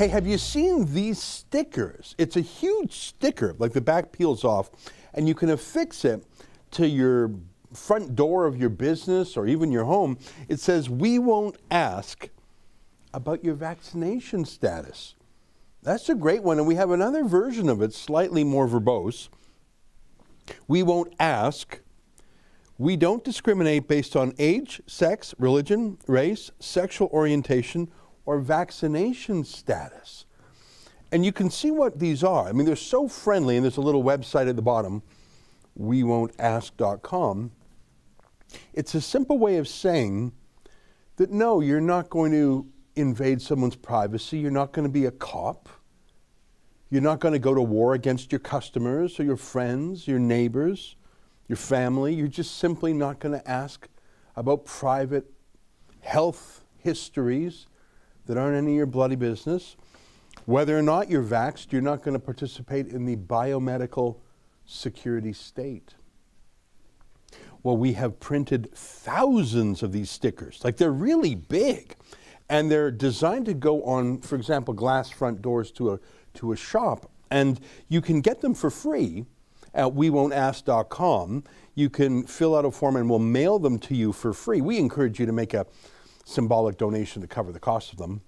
Hey, have you seen these stickers? It's a huge sticker, like the back peels off, and you can affix it to your front door of your business or even your home. It says, "We won't ask about your vaccination status." That's a great one, and we have another version of it, slightly more verbose. "We won't ask. We don't discriminate based on age, sex, religion, race, sexual orientation, or vaccination status." And you can see what these are. I mean, they're so friendly, and there's a little website at the bottom, WeWontAsk.com. It's a simple way of saying that no, you're not going to invade someone's privacy. You're not going to be a cop. You're not going to go to war against your customers or your friends, your neighbors, your family. You're just simply not going to ask about private health histories that aren't any of your bloody business. Whether or not you're vaxxed, you're not going to participate in the biomedical security state. Well, we have printed thousands of these stickers. Like, they're really big, and they're designed to go on, for example, glass front doors to a shop, and you can get them for free at WeWontAsk.com. You can fill out a form and we'll mail them to you for free. We encourage you to make a symbolic donation to cover the cost of them.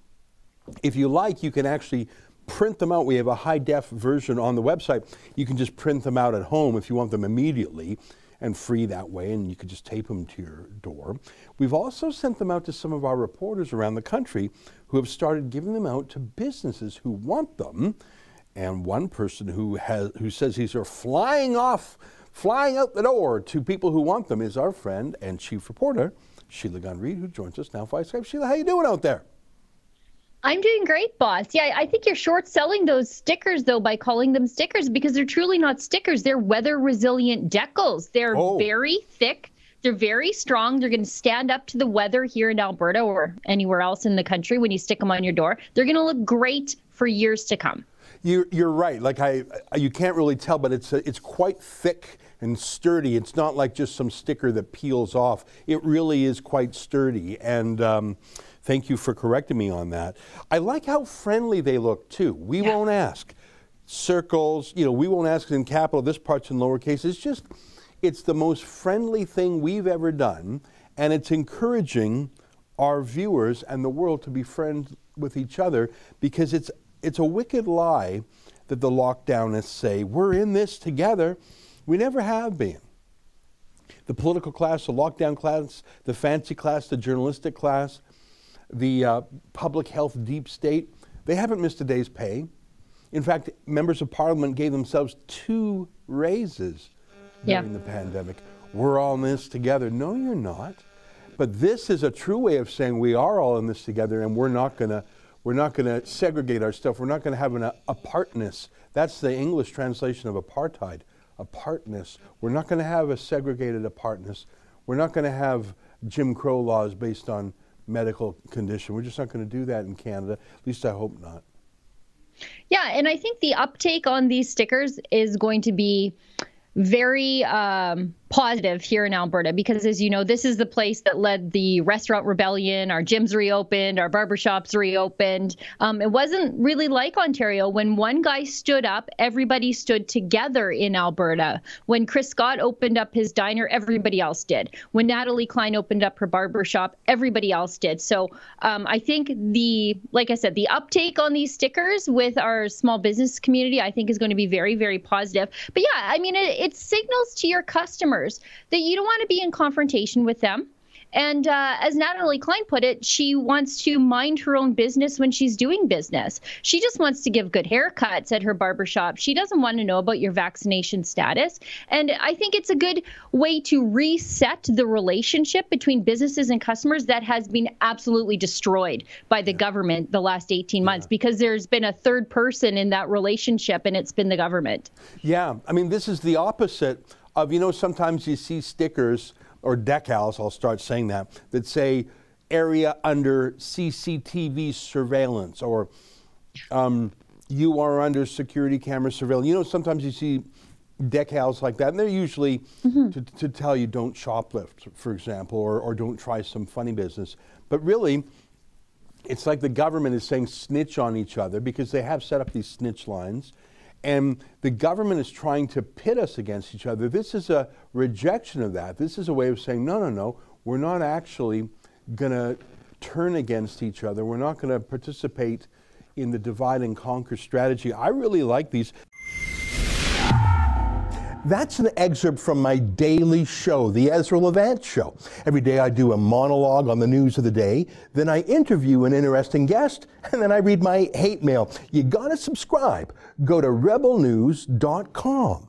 If you like, you can actually print them out. We have a high-def version on the website. You can just print them out at home if you want them immediately and free that way, and you could just tape them to your door. We've also sent them out to some of our reporters around the country who have started giving them out to businesses who want them. And one person who says these are flying out the door to people who want them is our friend and chief reporter, Sheila Gunn-Reid, who joins us now via Skype. Sheila, how you doing out there? I'm doing great, boss. Yeah, I think you're short selling those stickers, though, by calling them stickers, because they're truly not stickers. They're weather-resilient decals. They're very thick. They're very strong. They're going to stand up to the weather here in Alberta or anywhere else in the country when you stick them on your door. They're going to look great for years to come. You're right. Like you can't really tell, but it's quite thick and sturdy. It's not like just some sticker that peels off. It really is quite sturdy. And thank you for correcting me on that. I like how friendly they look too. We won't ask. Circles, we won't ask in capital. This part's in lowercase. It's the most friendly thing we've ever done, and it's encouraging our viewers and the world to be friends with each other, because it's a wicked lie that the lockdownists say, we're in this together. We never have been. The political class, the lockdown class, the fancy class, the journalistic class, the public health deep state, they haven't missed a day's pay. In fact, members of parliament gave themselves 2 raises during the pandemic. We're all in this together. No, you're not. But this is a true way of saying we are all in this together, and we're not going to segregate our stuff. We're not going to have an apartness. That's the English translation of apartheid, apartness. We're not going to have a segregated apartness. We're not going to have Jim Crow laws based on medical condition. We're just not going to do that in Canada. At least I hope not. Yeah, and I think the uptake on these stickers is going to be very positive here in Alberta, because, as you know, this is the place that led the restaurant rebellion. Our gyms reopened, our barbershops reopened. It wasn't really like Ontario. When one guy stood up, everybody stood together in Alberta. When Chris Scott opened up his diner, everybody else did. When Natalie Klein opened up her barbershop, everybody else did. So I think like I said, the uptake on these stickers with our small business community, I think, is going to be very, very positive. But yeah, I mean, it signals to your customers that you don't want to be in confrontation with them. And as Natalie Klein put it, she wants to mind her own business when she's doing business. She just wants to give good haircuts at her barbershop. She doesn't want to know about your vaccination status. And I think it's a good way to reset the relationship between businesses and customers that has been absolutely destroyed by the government the last 18 months, because there's been a third person in that relationship, and it's been the government. Yeah, I mean, this is the opposite of, sometimes you see stickers or decals, I'll start saying that say area under CCTV surveillance, or you are under security camera surveillance. Sometimes you see decals like that, and they're usually to tell you don't shoplift, for example, or don't try some funny business. But really, It's like the government is saying snitch on each other because they have set up these snitch lines. And the government is trying to pit us against each other. This is a rejection of that. This is a way of saying, no, no, no, we're not actually going to turn against each other. We're not going to participate in the divide and conquer strategy. I really like these. That's an excerpt from my daily show, The Ezra Levant Show. Every day I do a monologue on the news of the day, then I interview an interesting guest, and then I read my hate mail. You gotta subscribe. Go to rebelnews.com.